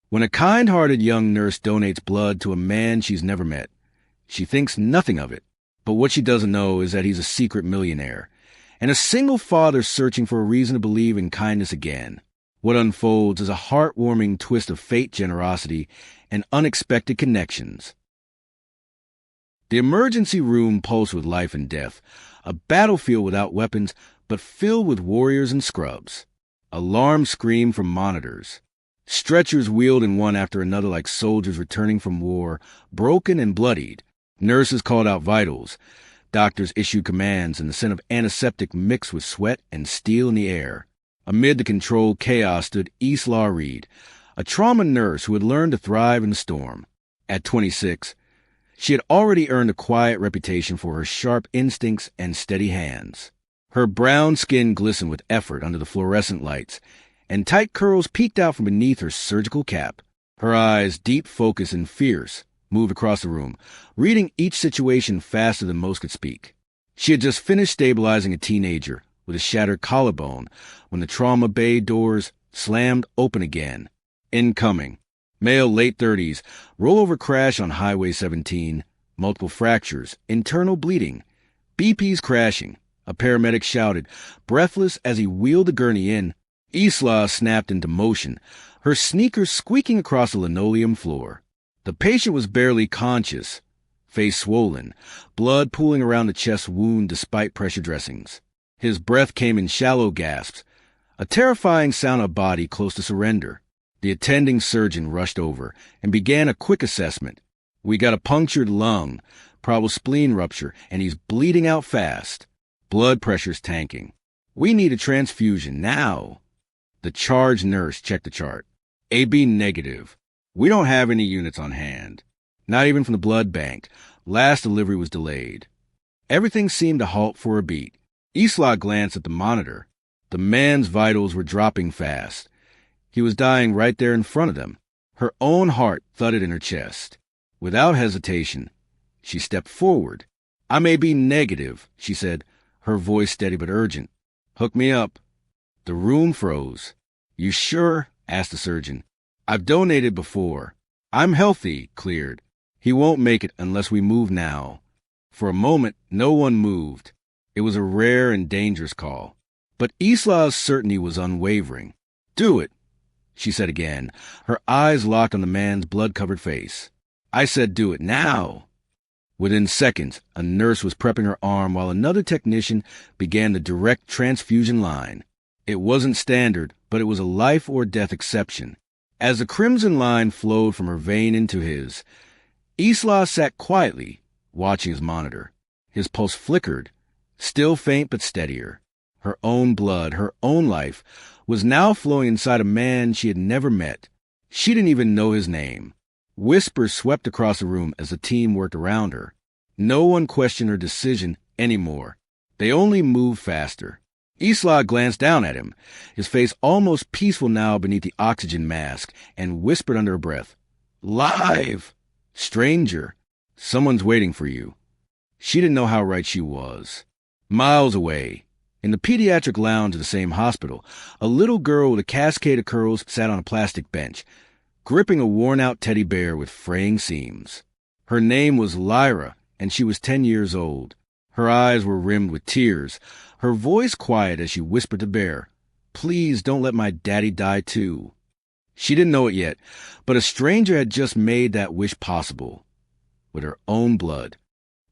When a kind-hearted young nurse donates blood to a man she's never met, she thinks nothing of it. But what she doesn't know is that he's a secret millionaire, and a single father searching for a reason to believe in kindness again. What unfolds is a heartwarming twist of fate, generosity, and unexpected connections. The emergency room pulsed with life and death, a battlefield without weapons, but filled with warriors and scrubs. Alarms screamed from monitors. Stretchers wheeled in one after another like soldiers returning from war, broken and bloodied. Nurses called out vitals. Doctors issued commands, and the scent of antiseptic mixed with sweat and steel in the air. Amid the controlled chaos stood Isla Reed, a trauma nurse who had learned to thrive in the storm. At 26, she had already earned a quiet reputation for her sharp instincts and steady hands. Her brown skin glistened with effort under the fluorescent lights, and tight curls peeked out from beneath her surgical cap. Her eyes, deep focused and fierce, moved across the room, reading each situation faster than most could speak. She had just finished stabilizing a teenager with a shattered collarbone when the trauma bay doors slammed open again. Incoming. Male, late 30s, rollover crash on Highway 17, multiple fractures, internal bleeding, BP's crashing. A paramedic shouted, breathless as he wheeled the gurney in. Isla snapped into motion, her sneakers squeaking across the linoleum floor. The patient was barely conscious, face swollen, blood pooling around the chest wound despite pressure dressings. His breath came in shallow gasps, a terrifying sound of body close to surrender. The attending surgeon rushed over and began a quick assessment. We got a punctured lung, probable spleen rupture, and he's bleeding out fast. Blood pressure's tanking. We need a transfusion now. The charge nurse checked the chart. AB negative. We don't have any units on hand. Not even from the blood bank. Last delivery was delayed. Everything seemed to halt for a beat. Isla glanced at the monitor. The man's vitals were dropping fast. He was dying right there in front of them. Her own heart thudded in her chest. Without hesitation, she stepped forward. I may be negative, she said, her voice steady but urgent. Hook me up. The room froze. You sure? Asked the surgeon. I've donated before. I'm healthy, cleared. He won't make it unless we move now. For a moment, no one moved. It was a rare and dangerous call. But Isla's certainty was unwavering. Do it, she said again, her eyes locked on the man's blood-covered face. I said do it now. Within seconds, a nurse was prepping her arm while another technician began the direct transfusion line. It wasn't standard, but it was a life-or-death exception. As the crimson line flowed from her vein into his, Isla sat quietly, watching his monitor. His pulse flickered, still faint but steadier. Her own blood, her own life, was now flowing inside a man she had never met. She didn't even know his name. Whispers swept across the room as the team worked around her. No one questioned her decision anymore. They only moved faster. Isla glanced down at him, his face almost peaceful now beneath the oxygen mask, and whispered under her breath, Live! Stranger, someone's waiting for you. She didn't know how right she was. Miles away, in the pediatric lounge of the same hospital, a little girl with a cascade of curls sat on a plastic bench, gripping a worn-out teddy bear with fraying seams. Her name was Lyra, and she was 10 years old. Her eyes were rimmed with tears, her voice quiet as she whispered to Bear, Please don't let my daddy die too. She didn't know it yet, but a stranger had just made that wish possible. With her own blood.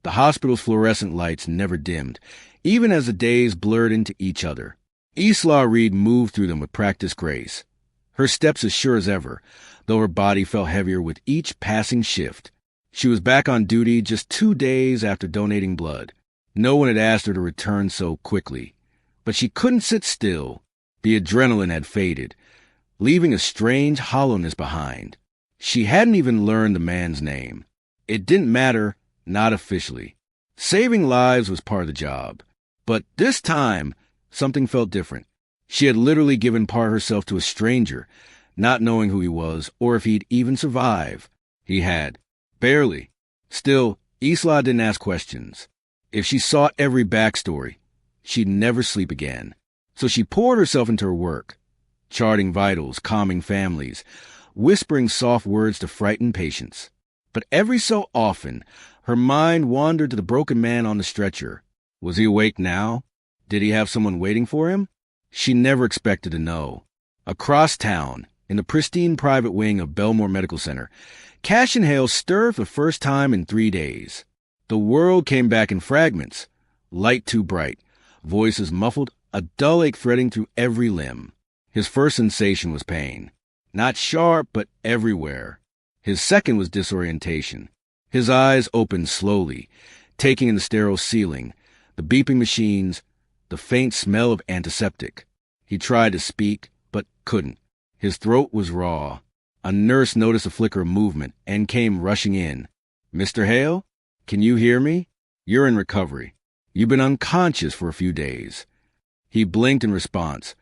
The hospital's fluorescent lights never dimmed, even as the days blurred into each other. Isla Reed moved through them with practiced grace, her steps as sure as ever, though her body felt heavier with each passing shift. She was back on duty just 2 days after donating blood. No one had asked her to return so quickly. But she couldn't sit still. The adrenaline had faded, leaving a strange hollowness behind. She hadn't even learned the man's name. It didn't matter, not officially. Saving lives was part of the job. But this time, something felt different. She had literally given part of herself to a stranger, not knowing who he was or if he'd even survive. He had. Barely. Still, Isla didn't ask questions. If she sought every backstory, she'd never sleep again. So she poured herself into her work, charting vitals, calming families, whispering soft words to frighten patients. But every so often, her mind wandered to the broken man on the stretcher. Was he awake now? Did he have someone waiting for him? She never expected to know. Across town, in the pristine private wing of Belmore Medical Center, Cash and Hale stirred for the first time in 3 days. The world came back in fragments. Light too bright, voices muffled, a dull ache threading through every limb. His first sensation was pain. Not sharp, but everywhere. His second was disorientation. His eyes opened slowly, taking in the sterile ceiling, the beeping machines, the faint smell of antiseptic. He tried to speak, but couldn't. His throat was raw. A nurse noticed a flicker of movement and came rushing in. "Mr. Hale, can you hear me? You're in recovery. You've been unconscious for a few days." He blinked in response,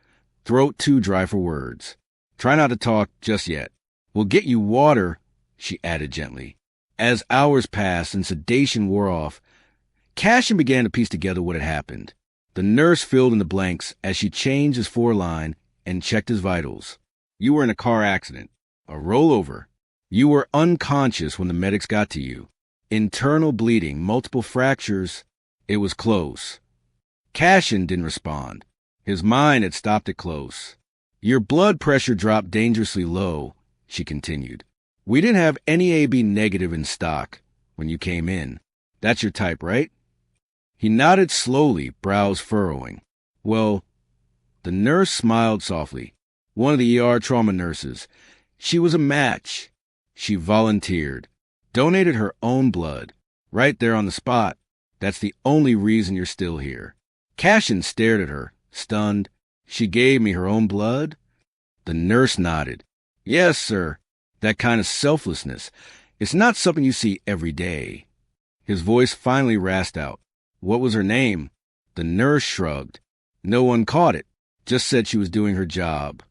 throat too dry for words. "Try not to talk just yet. We'll get you water," she added gently. As hours passed and sedation wore off, Cashin began to piece together what had happened. The nurse filled in the blanks as she changed his foreline and checked his vitals. "You were in a car accident. A rollover. You were unconscious when the medics got to you. Internal bleeding, multiple fractures. It was close." Cashin didn't respond. His mind had stopped it close. "Your blood pressure dropped dangerously low," she continued. "We didn't have any AB negative in stock when you came in. That's your type, right?" He nodded slowly, brows furrowing. "Well," the nurse smiled softly. One of the ER trauma nurses. She was a match. She volunteered. Donated her own blood. Right there on the spot. That's the only reason you're still here. Cashin stared at her, stunned. "She gave me her own blood?" The nurse nodded. "Yes, sir. That kind of selflessness. It's not something you see every day." His voice finally rasped out. "What was her name?" The nurse shrugged. "No one caught it. Just said she was doing her job."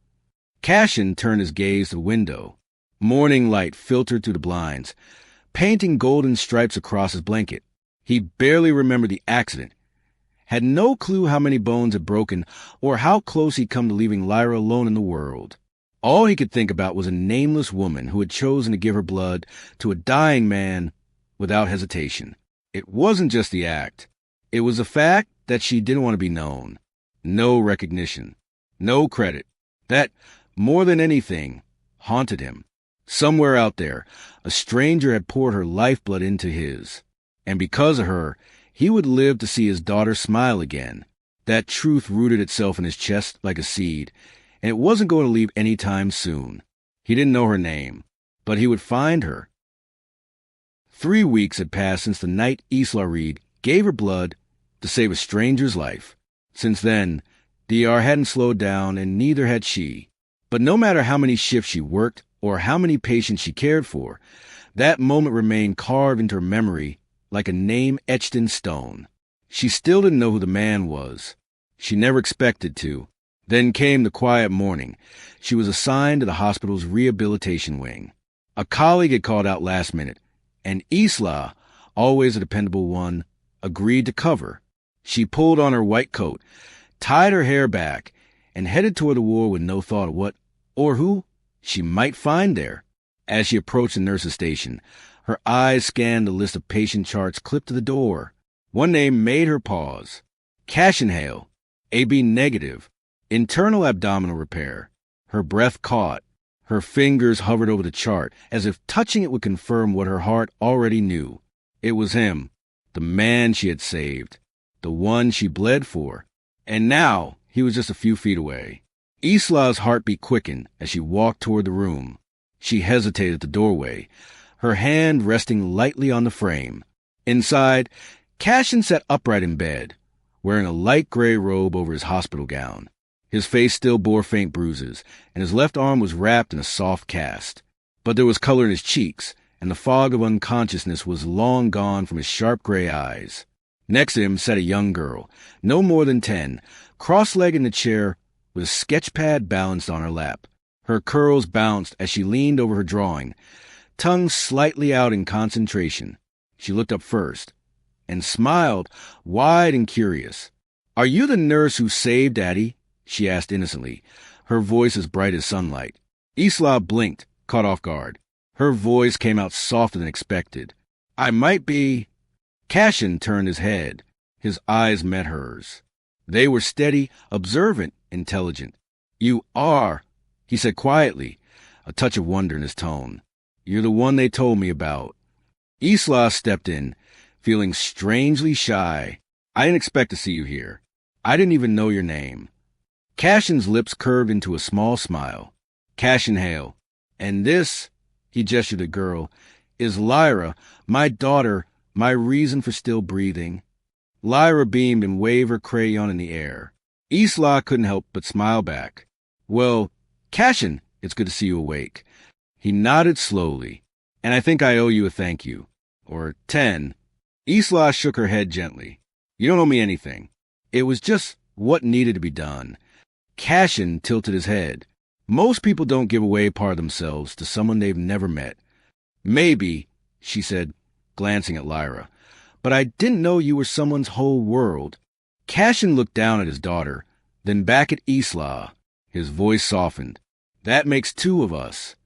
Cashin turned his gaze to the window. Morning light filtered through the blinds, painting golden stripes across his blanket. He barely remembered the accident, had no clue how many bones had broken or how close he'd come to leaving Lyra alone in the world. All he could think about was a nameless woman who had chosen to give her blood to a dying man without hesitation. It wasn't just the act. It was the fact that she didn't want to be known. No recognition. No credit. That, more than anything, haunted him. Somewhere out there, a stranger had poured her lifeblood into his. And because of her, he would live to see his daughter smile again. That truth rooted itself in his chest like a seed, and it wasn't going to leave any time soon. He didn't know her name, but he would find her. 3 weeks had passed since the night Isla Reed gave her blood to save a stranger's life. Since then, the ER hadn't slowed down, and neither had she. But no matter how many shifts she worked or how many patients she cared for, that moment remained carved into her memory like a name etched in stone. She still didn't know who the man was. She never expected to. Then came the quiet morning. She was assigned to the hospital's rehabilitation wing. A colleague had called out last minute, and Isla, always a dependable one, agreed to cover. She pulled on her white coat, tied her hair back, and headed toward the ward with no thought of what, or who, she might find there. As she approached the nurse's station, her eyes scanned the list of patient charts clipped to the door. One name made her pause. Cashin Hale, AB negative, internal abdominal repair. Her breath caught. Her fingers hovered over the chart, as if touching it would confirm what her heart already knew. It was him, the man she had saved, the one she bled for. And now he was just a few feet away. Isla's heartbeat quickened as she walked toward the room. She hesitated at the doorway, her hand resting lightly on the frame. Inside, Cashin sat upright in bed, wearing a light gray robe over his hospital gown. His face still bore faint bruises, and his left arm was wrapped in a soft cast. But there was color in his cheeks, and the fog of unconsciousness was long gone from his sharp gray eyes. Next to him sat a young girl, no more than 10, cross-legged in a chair with a sketch pad balanced on her lap. Her curls bounced as she leaned over her drawing, tongue slightly out in concentration. She looked up first, and smiled, wide and curious. "Are you the nurse who saved Daddy?" she asked innocently, her voice as bright as sunlight. Isla blinked, caught off guard. Her voice came out softer than expected. I might be... Cashin turned his head. His eyes met hers. They were steady, observant, intelligent. You are, he said quietly, a touch of wonder in his tone. You're the one they told me about. Isla stepped in, feeling strangely shy. I didn't expect to see you here. I didn't even know your name. Cashin's lips curved into a small smile. Cashin Hale. And this, he gestured at the girl, is Lyra, my daughter, my reason for still breathing. Lyra beamed and waved her crayon in the air. Isla couldn't help but smile back. Well, Cashin, it's good to see you awake. He nodded slowly. And I think I owe you a thank you. Or 10. Isla shook her head gently. You don't owe me anything. It was just what needed to be done. Cashin tilted his head. Most people don't give away part of themselves to someone they've never met. Maybe, she said, glancing at Lyra, but I didn't know you were someone's whole world. Cashin looked down at his daughter, then back at Isla. His voice softened. That makes 2 of us.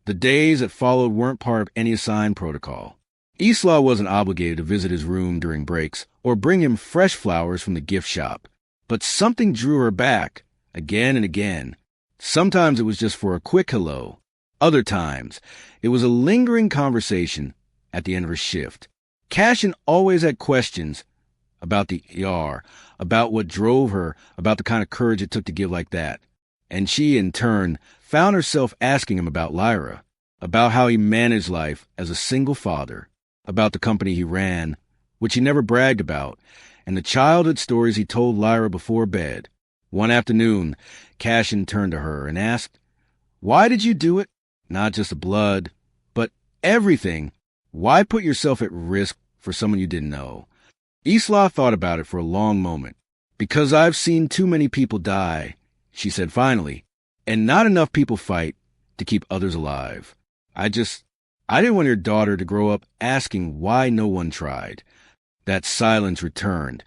The days that followed weren't part of any assigned protocol. Isla wasn't obligated to visit his room during breaks or bring him fresh flowers from the gift shop. But something drew her back, again and again. Sometimes it was just for a quick hello. Other times, it was a lingering conversation at the end of her shift. Cashin always had questions about the ER, about what drove her, about the kind of courage it took to give like that. And she, in turn, found herself asking him about Lyra, about how he managed life as a single father, about the company he ran, which he never bragged about, and the childhood stories he told Lyra before bed. One afternoon, Cashin turned to her and asked, Why did you do it? Not just the blood, but everything. Why put yourself at risk for someone you didn't know? Isla thought about it for a long moment. Because I've seen too many people die, she said finally, and not enough people fight to keep others alive. I didn't want your daughter to grow up asking why no one tried. That silence returned,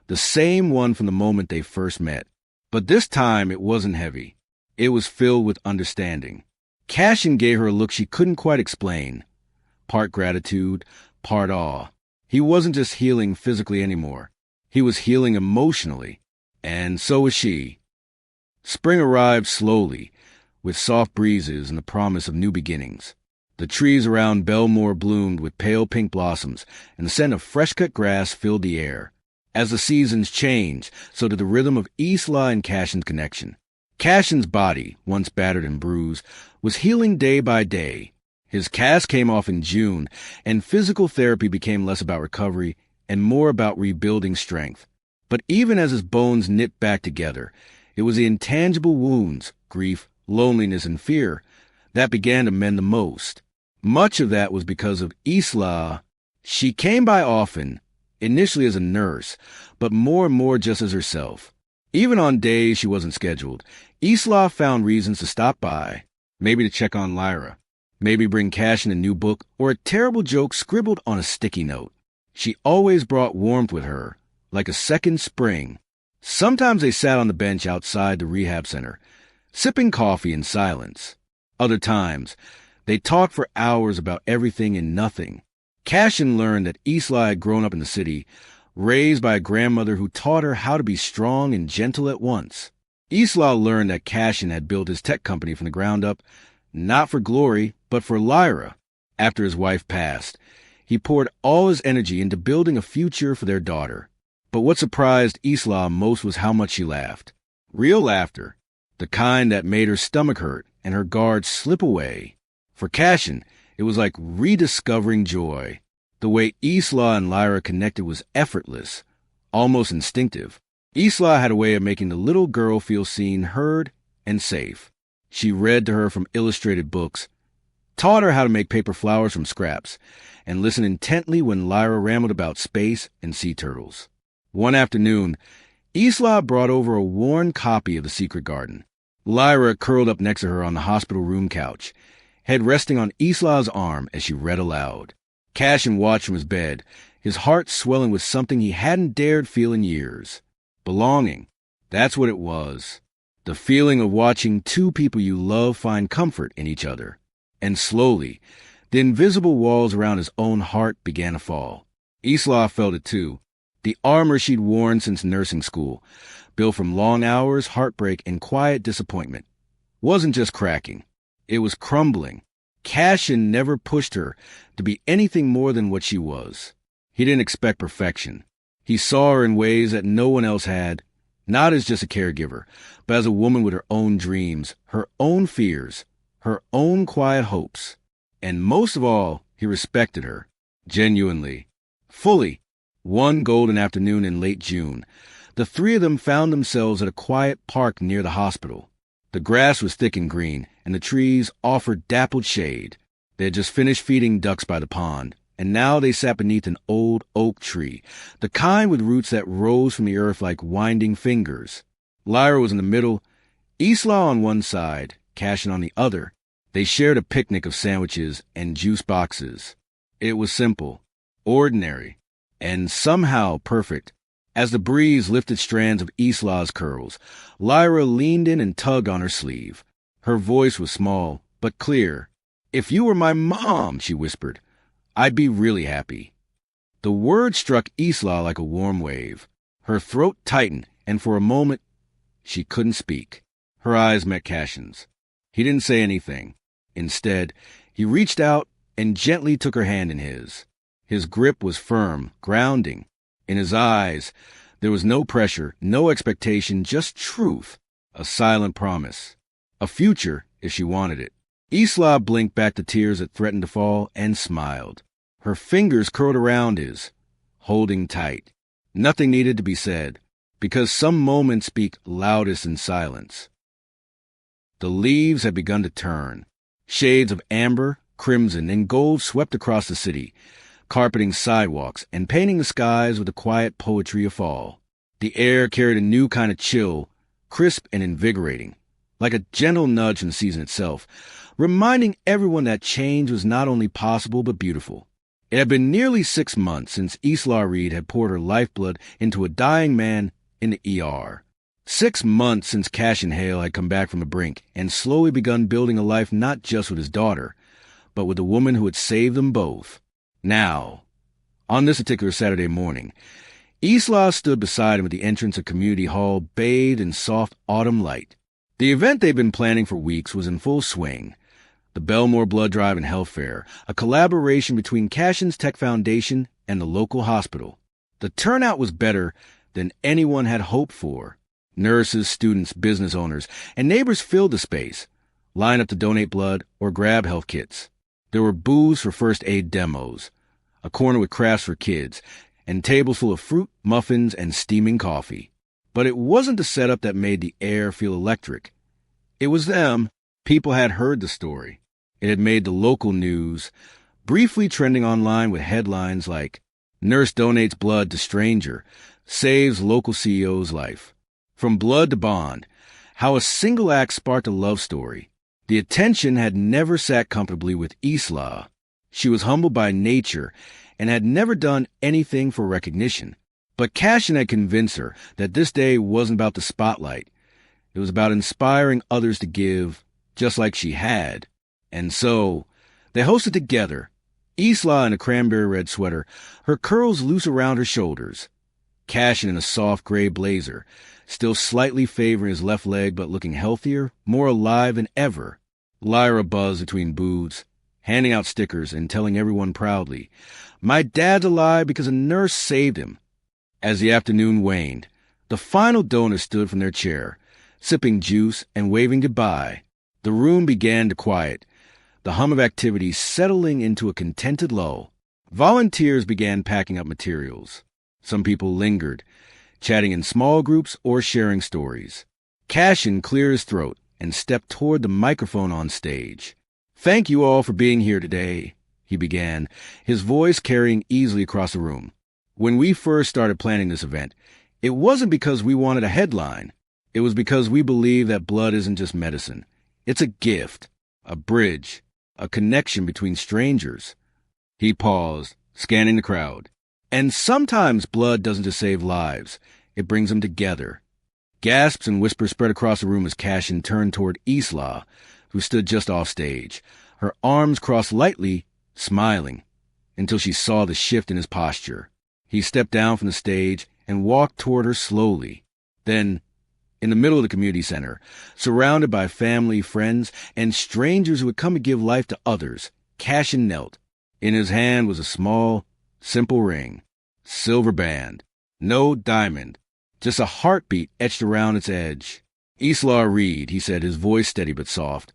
the same one from the moment they first met. But this time it wasn't heavy. It was filled with understanding. Cashin gave her a look she couldn't quite explain. Part gratitude, part awe. He wasn't just healing physically anymore. He was healing emotionally. And so was she. Spring arrived slowly, with soft breezes and the promise of new beginnings. The trees around Belmore bloomed with pale pink blossoms, and the scent of fresh-cut grass filled the air. As the seasons changed, so did the rhythm of Isla and Cashin's connection. Cashin's body, once battered and bruised, was healing day by day. His cast came off in June, and physical therapy became less about recovery and more about rebuilding strength. But even as his bones knit back together, it was the intangible wounds, grief, loneliness, and fear, that began to mend the most. Much of that was because of Isla. She came by often, initially as a nurse, but more and more just as herself. Even on days she wasn't scheduled, Isla found reasons to stop by, maybe to check on Lyra, maybe bring Cashin a new book or a terrible joke scribbled on a sticky note. She always brought warmth with her, like a second spring. Sometimes they sat on the bench outside the rehab center, sipping coffee in silence. Other times, they talked for hours about everything and nothing. Cashin learned that Isla had grown up in the city, raised by a grandmother who taught her how to be strong and gentle at once. Isla learned that Cashin had built his tech company from the ground up, not for glory, but for Lyra. After his wife passed, he poured all his energy into building a future for their daughter. But what surprised Isla most was how much she laughed. Real laughter, the kind that made her stomach hurt and her guard slip away. For Cashin, it was like rediscovering joy. The way Isla and Lyra connected was effortless, almost instinctive. Isla had a way of making the little girl feel seen, heard, and safe. She read to her from illustrated books, taught her how to make paper flowers from scraps, and listened intently when Lyra rambled about space and sea turtles. One afternoon, Isla brought over a worn copy of The Secret Garden. Lyra curled up next to her on the hospital room couch, head resting on Isla's arm as she read aloud. Cashin watched from his bed, his heart swelling with something he hadn't dared feel in years. Belonging. That's what it was. The feeling of watching two people you love find comfort in each other. And slowly, the invisible walls around his own heart began to fall. Isla felt it too. The armor she'd worn since nursing school, built from long hours, heartbreak, and quiet disappointment, wasn't just cracking. It was crumbling. Cashin never pushed her to be anything more than what she was. He didn't expect perfection. He saw her in ways that no one else had, not as just a caregiver, but as a woman with her own dreams, her own fears, her own quiet hopes. And most of all, he respected her. Genuinely. Fully. One golden afternoon in late June, the three of them found themselves at a quiet park near the hospital. The grass was thick and green, and the trees offered dappled shade. They had just finished feeding ducks by the pond, and now they sat beneath an old oak tree, the kind with roots that rose from the earth like winding fingers. Lyra was in the middle, Isla on one side, Cashin on the other. They shared a picnic of sandwiches and juice boxes. It was simple, ordinary, and somehow perfect. As the breeze lifted strands of Isla's curls, Lyra leaned in and tugged on her sleeve. Her voice was small, but clear. "If you were my mom," she whispered, "I'd be really happy." The word struck Isla like a warm wave. Her throat tightened, and for a moment, she couldn't speak. Her eyes met Cashin's. He didn't say anything. Instead, he reached out and gently took her hand in his. His grip was firm, grounding. In his eyes, there was no pressure, no expectation, just truth, a silent promise, a future if she wanted it. Isla blinked back the tears that threatened to fall and smiled. Her fingers curled around his, holding tight. Nothing needed to be said, because some moments speak loudest in silence. The leaves had begun to turn. Shades of amber, crimson, and gold swept across the city, carpeting sidewalks and painting the skies with the quiet poetry of fall. The air carried a new kind of chill, crisp and invigorating, like a gentle nudge from the season itself, reminding everyone that change was not only possible but beautiful. It had been nearly 6 months since Isla Reed had poured her lifeblood into a dying man in the ER. 6 months since Cashin Hale had come back from the brink and slowly begun building a life not just with his daughter, but with the woman who had saved them both. Now, on this particular Saturday morning, Isla stood beside him at the entrance of Community Hall, bathed in soft autumn light. The event they'd been planning for weeks was in full swing. The Belmore Blood Drive and Health Fair, a collaboration between Cashin's Tech Foundation and the local hospital. The turnout was better than anyone had hoped for. Nurses, students, business owners, and neighbors filled the space, lined up to donate blood or grab health kits. There were booths for first aid demos, a corner with crafts for kids, and tables full of fruit, muffins, and steaming coffee. But it wasn't the setup that made the air feel electric. It was them. People had heard the story. It had made the local news, briefly trending online with headlines like, "Nurse donates blood to stranger, saves local CEO's life." From blood to bond, how a single act sparked a love story. The attention had never sat comfortably with Isla. She was humble by nature and had never done anything for recognition. But Cashin had convinced her that this day wasn't about the spotlight. It was about inspiring others to give, just like she had. And so, they hosted together, Isla in a cranberry red sweater, her curls loose around her shoulders. Cashin in a soft gray blazer, still slightly favoring his left leg but looking healthier, more alive than ever. Lyra buzzed between booths, handing out stickers and telling everyone proudly, "My dad's alive because a nurse saved him." As the afternoon waned, the final donors stood from their chair, sipping juice and waving goodbye. The room began to quiet, the hum of activity settling into a contented lull. Volunteers began packing up materials. Some people lingered, chatting in small groups or sharing stories. Cashin cleared his throat and stepped toward the microphone on stage. "Thank you all for being here today," he began, his voice carrying easily across the room. "When we first started planning this event, it wasn't because we wanted a headline. It was because we believe that blood isn't just medicine. It's a gift, a bridge, a connection between strangers." He paused, scanning the crowd. "And sometimes blood doesn't just save lives. It brings them together." Gasps and whispers spread across the room as Cashin turned toward Isla, who stood just off stage, her arms crossed lightly, smiling, until she saw the shift in his posture. He stepped down from the stage and walked toward her slowly. Then, in the middle of the community center, surrounded by family, friends, and strangers who had come to give life to others, Cashin knelt. In his hand was a small, simple ring. Silver band. No diamond. Just a heartbeat etched around its edge. "Isla Reed," he said, his voice steady but soft.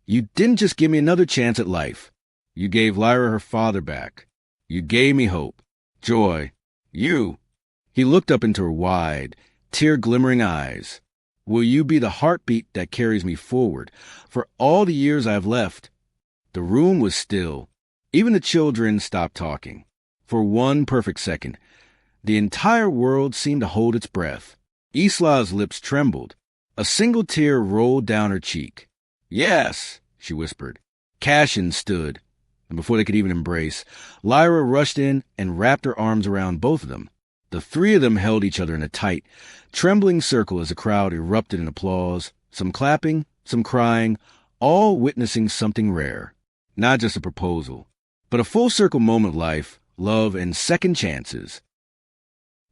"You didn't just give me another chance at life. You gave Lyra her father back. You gave me hope. Joy. You." He looked up into her wide, tear-glimmering eyes. "Will you be the heartbeat that carries me forward for all the years I have left?" The room was still. Even the children stopped talking. For one perfect second, the entire world seemed to hold its breath. Isla's lips trembled. A single tear rolled down her cheek. "Yes," she whispered. Cashin stood, and before they could even embrace, Lyra rushed in and wrapped her arms around both of them. The three of them held each other in a tight, trembling circle as the crowd erupted in applause, some clapping, some crying, all witnessing something rare. Not just a proposal, but a full-circle moment of life, love, and second chances.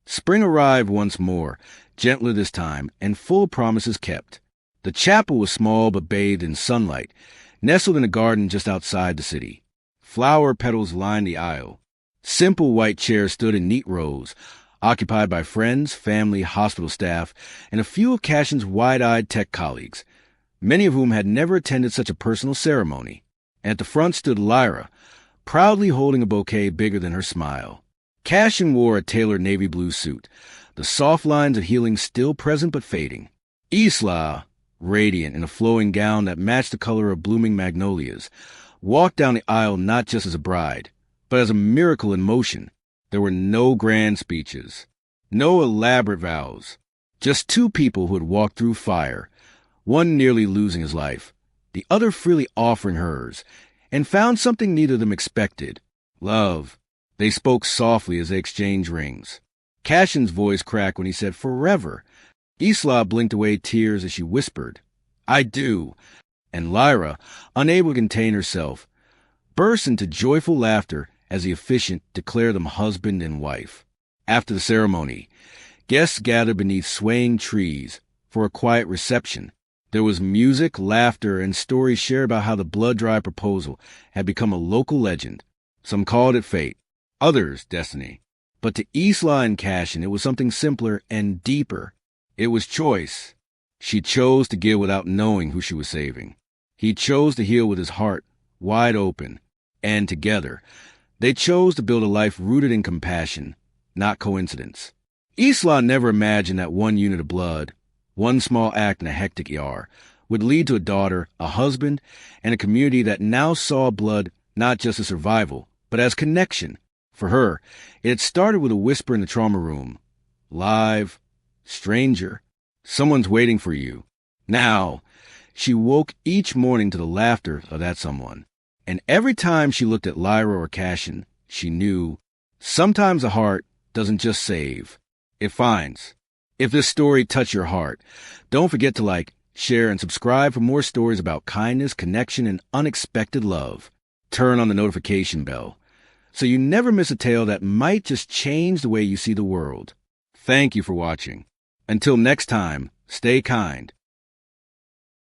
Spring arrived once more, gentler this time, and full of promises kept. The chapel was small but bathed in sunlight, nestled in a garden just outside the city. Flower petals lined the aisle. Simple white chairs stood in neat rows, occupied by friends, family, hospital staff, and a few of Cashin's wide-eyed tech colleagues, many of whom had never attended such a personal ceremony. At the front stood Lyra, proudly holding a bouquet bigger than her smile. Cashin wore a tailored navy blue suit, the soft lines of healing still present but fading. Isla, radiant in a flowing gown that matched the color of blooming magnolias, walked down the aisle not just as a bride, but as a miracle in motion. There were no grand speeches, no elaborate vows, just two people who had walked through fire, one nearly losing his life, the other freely offering hers, and found something neither of them expected: love. They spoke softly as they exchanged rings. Cashin's voice cracked when he said, "Forever." Isla blinked away tears as she whispered, "I do." And Lyra, unable to contain herself, burst into joyful laughter as the officiant declared them husband and wife. After the ceremony, guests gathered beneath swaying trees for a quiet reception. There was music, laughter, and stories shared about how the blood-dry proposal had become a local legend. Some called it fate, others destiny. But to Isla and Cashin, it was something simpler and deeper. It was choice. She chose to give without knowing who she was saving. He chose to heal with his heart wide open. And together, they chose to build a life rooted in compassion, not coincidence. Isla never imagined that one unit of blood, one small act in a hectic ER, would lead to a daughter, a husband, and a community that now saw blood not just as survival, but as connection. For her, it had started with a whisper in the trauma room. Live, stranger, someone's waiting for you. Now, she woke each morning to the laughter of that someone. And every time she looked at Lyra or Cashin, she knew sometimes the heart doesn't just save, it finds. If this story touched your heart, don't forget to like, share, and subscribe for more stories about kindness, connection, and unexpected love. Turn on the notification bell so you never miss a tale that might just change the way you see the world. Thank you for watching. Until next time, stay kind.